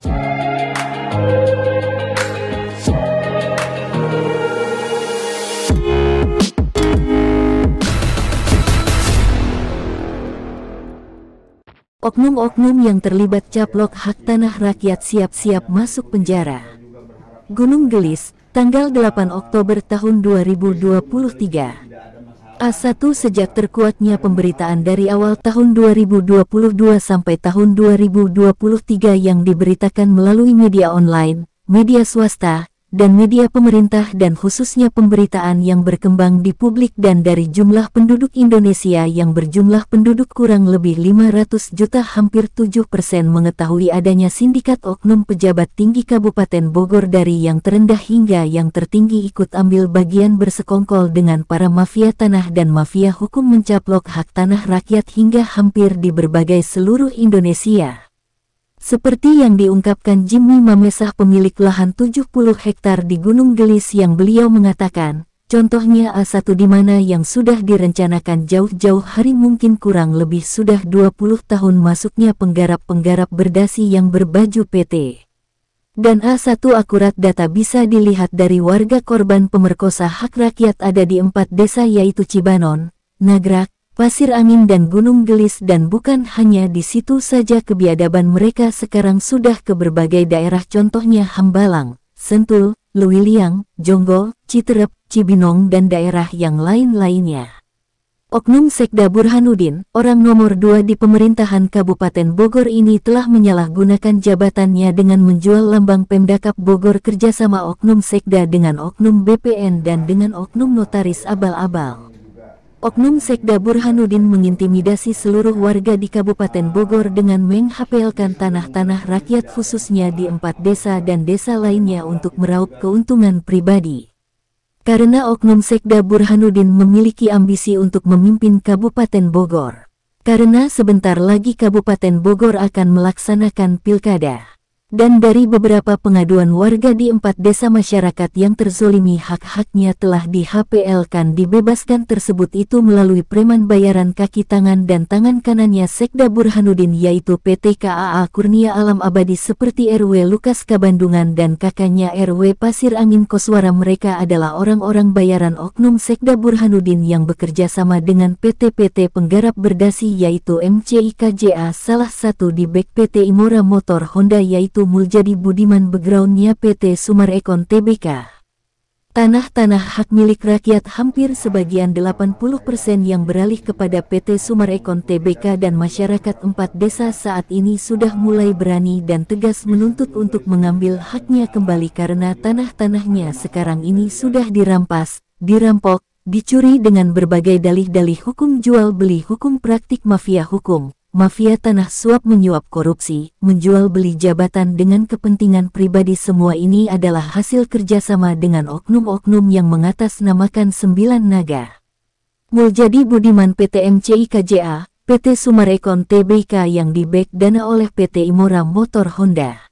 Oknum-oknum yang terlibat caplok hak tanah rakyat siap-siap masuk penjara. Gunung Gelis, tanggal 8 Oktober tahun 2023. A1 sejak terkuatnya pemberitaan dari awal tahun 2022 sampai tahun 2023 yang diberitakan melalui media online, media swasta, dan media pemerintah dan khususnya pemberitaan yang berkembang di publik dan dari jumlah penduduk Indonesia yang berjumlah penduduk kurang lebih 500 juta hampir 7% mengetahui adanya sindikat oknum pejabat tinggi Kabupaten Bogor dari yang terendah hingga yang tertinggi ikut ambil bagian bersekongkol dengan para mafia tanah dan mafia hukum mencaplok hak tanah rakyat hingga hampir di berbagai seluruh Indonesia. Seperti yang diungkapkan Jimmy Mamesah pemilik lahan 70 hektar di Gunung Gelis yang beliau mengatakan, contohnya A1 di mana yang sudah direncanakan jauh-jauh hari mungkin kurang lebih sudah 20 tahun masuknya penggarap-penggarap berdasi yang berbaju PT. Dan A1 akurat data bisa dilihat dari warga korban pemerkosa hak rakyat ada di 4 desa yaitu Cibanon, Nagrak, Pasir Angin dan Gunung Gelis dan bukan hanya di situ saja kebiadaban mereka sekarang sudah ke berbagai daerah contohnya Hambalang, Sentul, Luwiliang, Jonggol, Citerep, Cibinong dan daerah yang lain-lainnya. Oknum Sekda Burhanuddin, orang nomor 2 di pemerintahan Kabupaten Bogor ini telah menyalahgunakan jabatannya dengan menjual lambang Pemdakap Bogor kerjasama oknum Sekda dengan oknum BPN dan dengan oknum notaris abal-abal. Oknum Sekda Burhanuddin mengintimidasi seluruh warga di Kabupaten Bogor dengan menghapelkan tanah-tanah rakyat khususnya di 4 desa dan desa lainnya untuk meraup keuntungan pribadi. Karena oknum Sekda Burhanuddin memiliki ambisi untuk memimpin Kabupaten Bogor. Karena sebentar lagi Kabupaten Bogor akan melaksanakan pilkada. Dan dari beberapa pengaduan warga di 4 desa masyarakat yang terzolimi hak-haknya telah di-HPL-kan dibebaskan tersebut itu melalui preman bayaran kaki tangan dan tangan kanannya Sekda Burhanuddin yaitu PT KAA Kurnia Alam Abadi seperti RW Lukas Kabandungan dan kakaknya RW Pasir Angin Koswara. Mereka adalah orang-orang bayaran oknum Sekda Burhanuddin yang bekerja sama dengan PT-PT penggarap berdasi yaitu MCIKJA salah satu di back PT Imora Motor Honda yaitu Muljadi Budiman backgroundnya PT Sumarekon Tbk. Tanah-tanah hak milik rakyat hampir sebagian 80% yang beralih kepada PT Sumarekon Tbk dan masyarakat 4 desa saat ini sudah mulai berani dan tegas menuntut untuk mengambil haknya kembali karena tanah-tanahnya sekarang ini sudah dirampas, dirampok, dicuri dengan berbagai dalih-dalih hukum jual beli hukum praktik mafia hukum. Mafia tanah suap menyuap korupsi, menjual beli jabatan dengan kepentingan pribadi semua ini adalah hasil kerjasama dengan oknum-oknum yang mengatasnamakan 9 naga. Muljadi Budiman PT MCIKJA, PT Sumarekon Tbk yang di-back dana oleh PT Imora Motor Honda.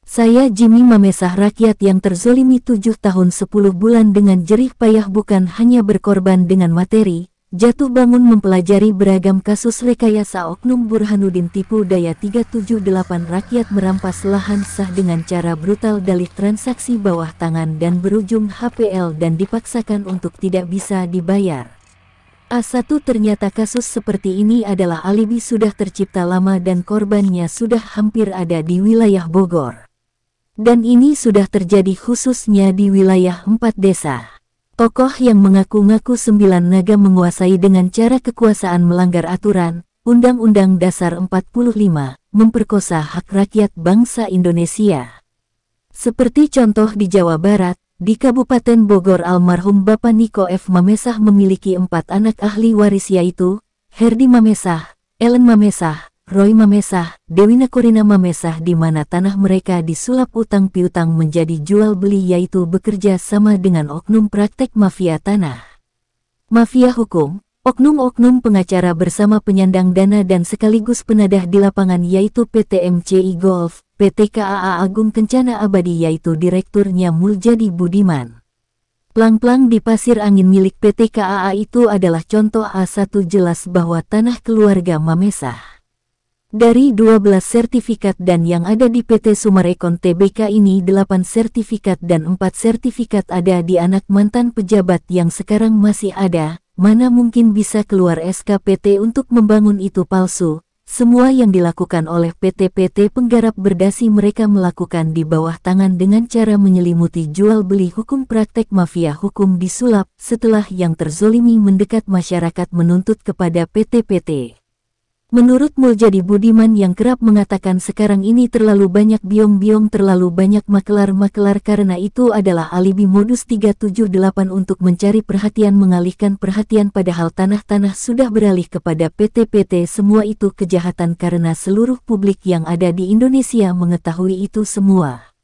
Saya Jimmy Mamesah rakyat yang terzolimi 7 tahun 10 bulan dengan jerih payah bukan hanya berkorban dengan materi, jatuh bangun mempelajari beragam kasus rekayasa oknum Burhanuddin tipu daya 378 rakyat merampas lahan sah dengan cara brutal dalih transaksi bawah tangan dan berujung HPL dan dipaksakan untuk tidak bisa dibayar. A1 ternyata kasus seperti ini adalah alibi sudah tercipta lama dan korbannya sudah hampir ada di wilayah Bogor. Dan ini sudah terjadi khususnya di wilayah 4 desa. Tokoh yang mengaku-ngaku 9 naga menguasai dengan cara kekuasaan melanggar aturan, Undang-Undang Dasar 45, memperkosa hak rakyat bangsa Indonesia. Seperti contoh di Jawa Barat, di Kabupaten Bogor almarhum Bapak Niko F. Mamesah memiliki 4 anak ahli waris yaitu, Herdi Mamesah, Ellen Mamesah, Roy Mamesah, Dewina Korina Mamesah di mana tanah mereka disulap utang piutang menjadi jual beli yaitu bekerja sama dengan oknum praktek mafia tanah. Mafia hukum, oknum-oknum pengacara bersama penyandang dana dan sekaligus penadah di lapangan yaitu PT MCI Golf, PT KAA Agung Kencana Abadi yaitu direkturnya Muljadi Budiman. Plang-plang di Pasir Angin milik PT KAA itu adalah contoh A1 jelas bahwa tanah keluarga Mamesah. Dari 12 sertifikat dan yang ada di PT Sumarekon Tbk ini 8 sertifikat dan 4 sertifikat ada di anak mantan pejabat yang sekarang masih ada, mana mungkin bisa keluar SKPT untuk membangun itu palsu. Semua yang dilakukan oleh PT-PT penggarap berdasi mereka melakukan di bawah tangan dengan cara menyelimuti jual beli hukum praktek mafia hukum disulap setelah yang terzolimi mendekat masyarakat menuntut kepada PT-PT. Menurut Muljadi Budiman yang kerap mengatakan sekarang ini terlalu banyak biong-biong, terlalu banyak makelar-makelar, karena itu adalah alibi modus 378 untuk mencari perhatian, mengalihkan perhatian, padahal tanah-tanah sudah beralih kepada PT-PT. Semua itu kejahatan karena seluruh publik yang ada di Indonesia mengetahui itu semua.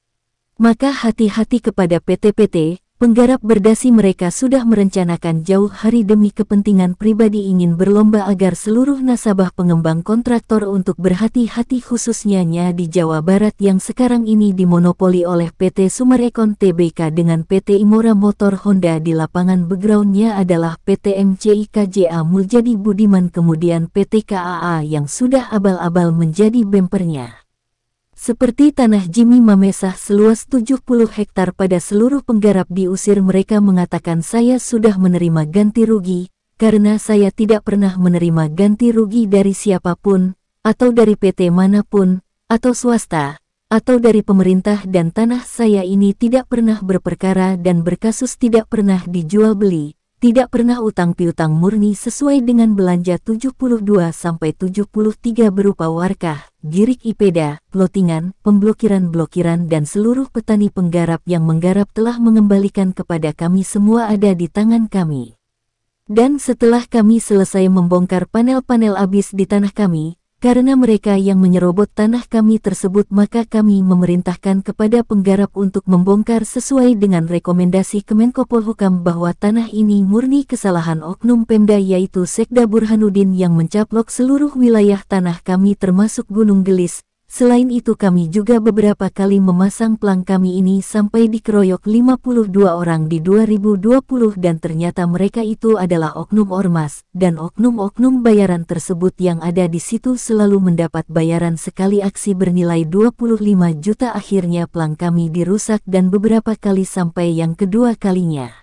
Maka hati-hati kepada PT-PT. Penggarap berdasi mereka sudah merencanakan jauh hari demi kepentingan pribadi, ingin berlomba agar seluruh nasabah pengembang kontraktor untuk berhati-hati, khususnya di Jawa Barat yang sekarang ini dimonopoli oleh PT Sumarekon Tbk dengan PT Imora Motor Honda. Di lapangan backgroundnya adalah PT MCIKJA Muljadi Budiman, kemudian PT KAA yang sudah abal-abal menjadi bempernya. Seperti tanah Jimmy Mamesah seluas 70 hektar pada seluruh penggarap diusir. Mereka mengatakan saya sudah menerima ganti rugi, karena saya tidak pernah menerima ganti rugi dari siapapun, atau dari PT manapun, atau swasta, atau dari pemerintah, dan tanah saya ini tidak pernah berperkara dan berkasus, tidak pernah dijual beli. Tidak pernah utang piutang, murni sesuai dengan belanja 72-73 berupa warkah, girik ipeda, plotingan, pemblokiran-blokiran, dan seluruh petani penggarap yang menggarap telah mengembalikan kepada kami, semua ada di tangan kami. Dan setelah kami selesai membongkar panel-panel abis di tanah kami, karena mereka yang menyerobot tanah kami tersebut, maka kami memerintahkan kepada penggarap untuk membongkar sesuai dengan rekomendasi Kemenko Polhukam bahwa tanah ini murni kesalahan oknum Pemda, yaitu Sekda Burhanuddin yang mencaplok seluruh wilayah tanah kami termasuk Gunung Gelis. Selain itu kami juga beberapa kali memasang plang kami ini sampai dikeroyok 52 orang di 2020, dan ternyata mereka itu adalah oknum ormas, dan oknum-oknum bayaran tersebut yang ada di situ selalu mendapat bayaran sekali aksi bernilai 25 juta. Akhirnya plang kami dirusak dan beberapa kali sampai yang kedua kalinya.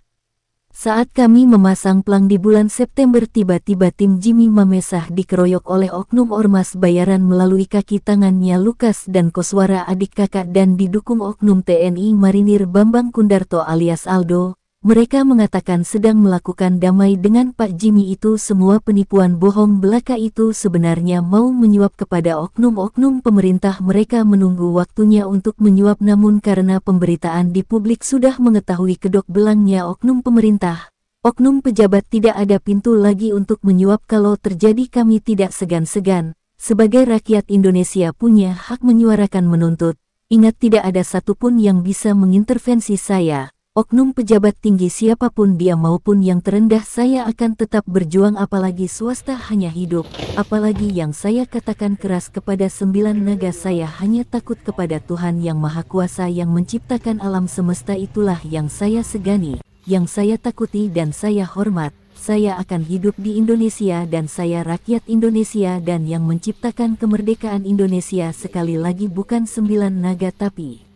Saat kami memasang plang di bulan September, tiba-tiba tim Jimmy Mamesah dikeroyok oleh oknum ormas bayaran melalui kaki tangannya Lukas dan Koswara, adik kakak, dan didukung oknum TNI Marinir Bambang Kundarto alias Aldo. Mereka mengatakan sedang melakukan damai dengan Pak Jimmy. Itu semua penipuan bohong belaka, itu sebenarnya mau menyuap kepada oknum-oknum pemerintah. Mereka menunggu waktunya untuk menyuap, namun karena pemberitaan di publik sudah mengetahui kedok belangnya oknum pemerintah, oknum pejabat, tidak ada pintu lagi untuk menyuap. Kalau terjadi kami tidak segan-segan, sebagai rakyat Indonesia punya hak menyuarakan, menuntut. Ingat, tidak ada satupun yang bisa mengintervensi saya. Oknum pejabat tinggi siapapun dia maupun yang terendah, saya akan tetap berjuang, apalagi swasta hanya hidup, apalagi yang saya katakan keras kepada 9 naga. Saya hanya takut kepada Tuhan Yang Maha Kuasa yang menciptakan alam semesta, itulah yang saya segani, yang saya takuti dan saya hormat. Saya akan hidup di Indonesia dan saya rakyat Indonesia dan yang menciptakan kemerdekaan Indonesia. Sekali lagi, bukan 9 naga tapi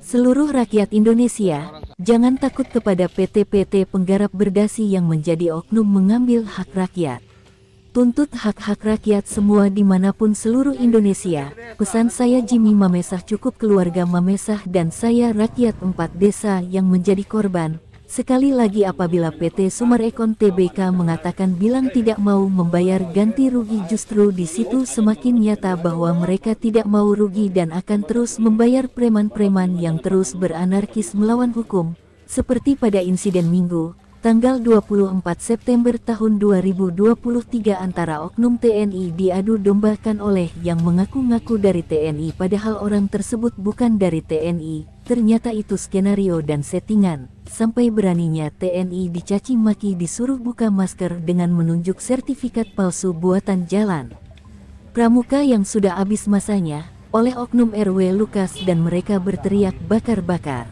seluruh rakyat Indonesia. Jangan takut kepada PT-PT penggarap berdasi yang menjadi oknum mengambil hak rakyat. Tuntut hak-hak rakyat semua dimanapun seluruh Indonesia. Pesan saya Jimmy Mamesah, cukup keluarga Mamesah dan saya rakyat 4 desa yang menjadi korban. Sekali lagi, apabila PT Sumarekon Tbk mengatakan bilang tidak mau membayar ganti rugi, justru di situ semakin nyata bahwa mereka tidak mau rugi dan akan terus membayar preman-preman yang terus beranarkis melawan hukum. Seperti pada insiden Minggu, tanggal 24 September tahun 2023 antara oknum TNI diadu dombakan oleh yang mengaku-ngaku dari TNI padahal orang tersebut bukan dari TNI. Ternyata itu skenario dan settingan, sampai beraninya TNI dicaci maki, disuruh buka masker dengan menunjuk sertifikat palsu buatan Jalan Pramuka yang sudah habis masanya oleh oknum RW Lukas, dan mereka berteriak bakar-bakar.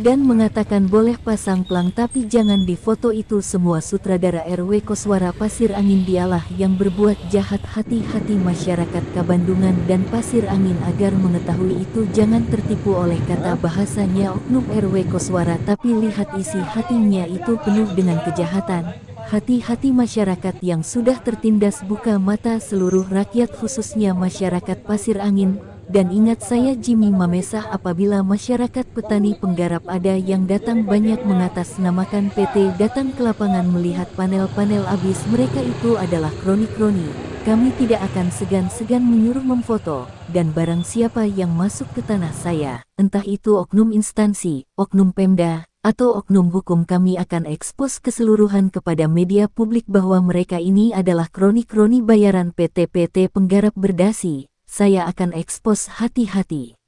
dan mengatakan boleh pasang pelang tapi jangan difoto itu semua. Sutradara RW Koswara Pasir Angin dialah yang berbuat jahat. Hati-hati masyarakat Kabandungan dan Pasir Angin agar mengetahui itu, jangan tertipu oleh kata bahasanya oknum RW Koswara tapi lihat isi hatinya itu penuh dengan kejahatan. Hati-hati masyarakat yang sudah tertindas, buka mata seluruh rakyat khususnya masyarakat Pasir Angin. Dan ingat, saya Jimmy Mamesah, apabila masyarakat petani penggarap ada yang datang banyak mengatasnamakan PT datang ke lapangan melihat panel-panel habis, mereka itu adalah kroni-kroni. Kami tidak akan segan-segan menyuruh memfoto, dan barang siapa yang masuk ke tanah saya, entah itu oknum instansi, oknum Pemda, atau oknum hukum, kami akan ekspos keseluruhan kepada media publik bahwa mereka ini adalah kroni-kroni bayaran PT-PT penggarap berdasi. Saya akan ekspos, hati-hati.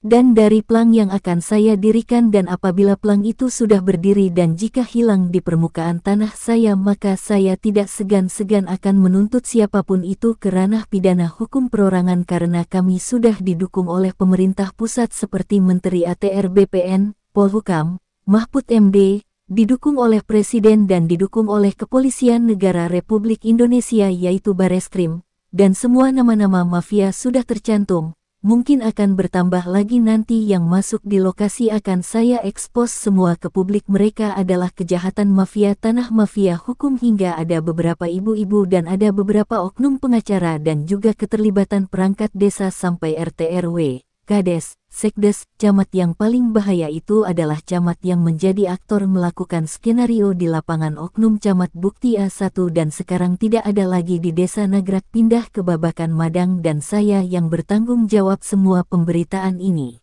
Dan dari pelang yang akan saya dirikan, dan apabila pelang itu sudah berdiri dan jika hilang di permukaan tanah saya, maka saya tidak segan-segan akan menuntut siapapun itu ke ranah pidana hukum perorangan karena kami sudah didukung oleh pemerintah pusat seperti Menteri ATR BPN, Polhukam, Mahfud MD, didukung oleh Presiden dan didukung oleh Kepolisian Negara Republik Indonesia yaitu Bareskrim. Dan semua nama-nama mafia sudah tercantum, mungkin akan bertambah lagi nanti yang masuk di lokasi akan saya ekspos semua ke publik. Mereka adalah kejahatan mafia tanah, mafia hukum, hingga ada beberapa ibu-ibu dan ada beberapa oknum pengacara dan juga keterlibatan perangkat desa sampai RT RW, Kades, Sekdes, camat. Yang paling bahaya itu adalah camat yang menjadi aktor melakukan skenario di lapangan. Oknum camat bukti A1 dan sekarang tidak ada lagi di desa Nagrak, pindah ke Babakan Madang dan saya yang bertanggung jawab semua pemberitaan ini.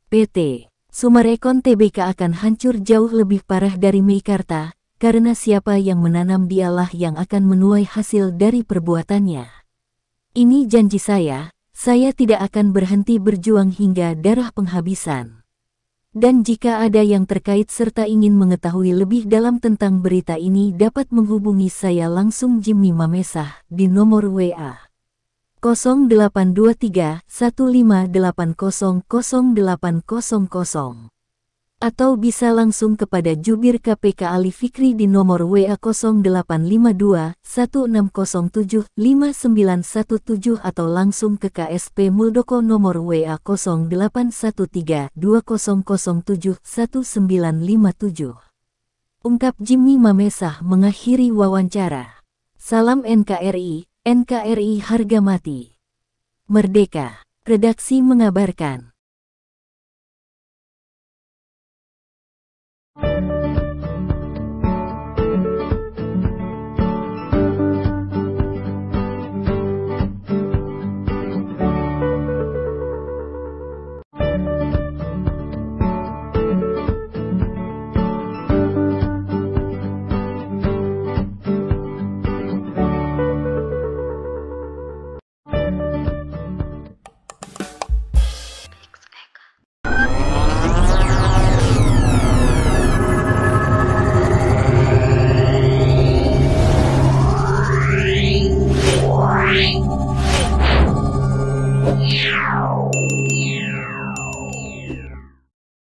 PT Sumarekon Tbk akan hancur jauh lebih parah dari Meikarta, karena siapa yang menanam dialah yang akan menuai hasil dari perbuatannya. Ini janji saya tidak akan berhenti berjuang hingga darah penghabisan. Dan jika ada yang terkait serta ingin mengetahui lebih dalam tentang berita ini dapat menghubungi saya langsung Jimmy Mamesah di nomor WA 0823 1580 0800 atau bisa langsung kepada Jubir KPK Ali Fikri di nomor WA 0852 1607 5917 atau langsung ke KSP Muldoko nomor WA 0813 2007 1957. Ungkap Jimmy Mamesah mengakhiri wawancara. Salam NKRI, NKRI harga mati. Merdeka. Redaksi mengabarkan.